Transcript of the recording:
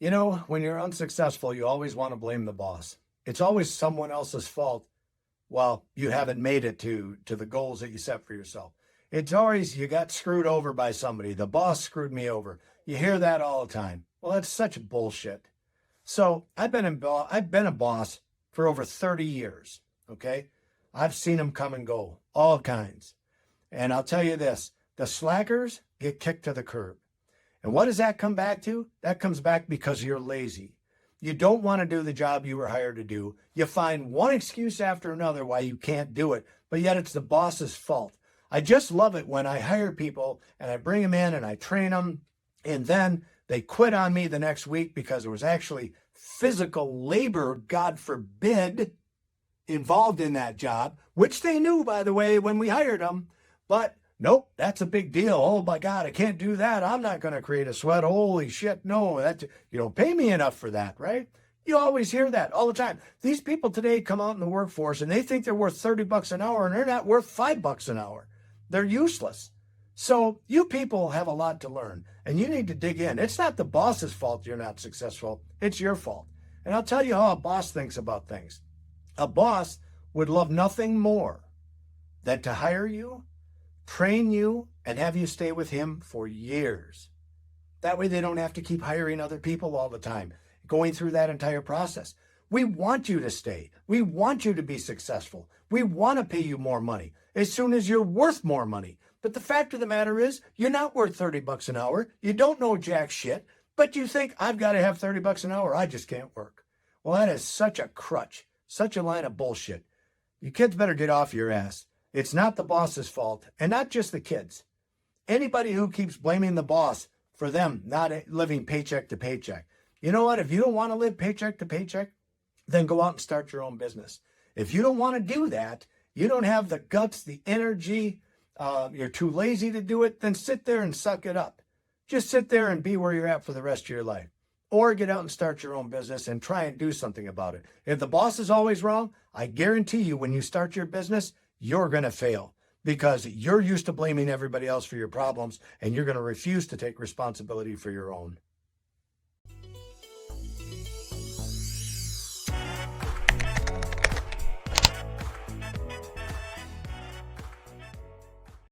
You know, when you're unsuccessful, you always want to blame the boss. It's always someone else's fault while you haven't made it to the goals that you set for yourself. It's always you got screwed over by somebody. The boss screwed me over. You hear that all the time. Well, that's such bullshit. So I've been a boss for over 30 years. Okay. I've seen them come and go, all kinds. And I'll tell you this, the slackers get kicked to the curb. And what does that come back to? That comes back because you're lazy. You don't want to do the job you were hired to do. You find one excuse after another why you can't do it, but yet it's the boss's fault. I just love it when I hire people and I bring them in and I train them, and then they quit on me the next week because there was actually physical labor, God forbid, involved in that job, which they knew, by the way, when we hired them. But nope, that's a big deal. Oh my God, I can't do that. I'm not going to create a sweat. Holy shit. No, you don't pay me enough for that, right? You always hear that all the time. These people today come out in the workforce and they think they're worth $30 an hour and they're not worth $5 an hour. They're useless. So you people have a lot to learn and you need to dig in. It's not the boss's fault you're not successful. It's your fault. And I'll tell you how a boss thinks about things. A boss would love nothing more than to hire you, train you, and have you stay with him for years. That way they don't have to keep hiring other people all the time, going through that entire process. We want you to stay. We want you to be successful. We want to pay you more money as soon as you're worth more money. But the fact of the matter is, you're not worth $30 an hour. You don't know jack shit, but you think, I've got to have $30 an hour. I just can't work. Well, that is such a crutch, such a line of bullshit. You kids better get off your ass. It's not the boss's fault, and not just the kids. Anybody who keeps blaming the boss for them not living paycheck to paycheck. You know what? If you don't want to live paycheck to paycheck, then go out and start your own business. If you don't want to do that, you don't have the guts, the energy, you're too lazy to do it, then sit there and suck it up. Just sit there and be where you're at for the rest of your life. Or get out and start your own business and try and do something about it. If the boss is always wrong, I guarantee you when you start your business, you're going to fail because you're used to blaming everybody else for your problems and you're going to refuse to take responsibility for your own.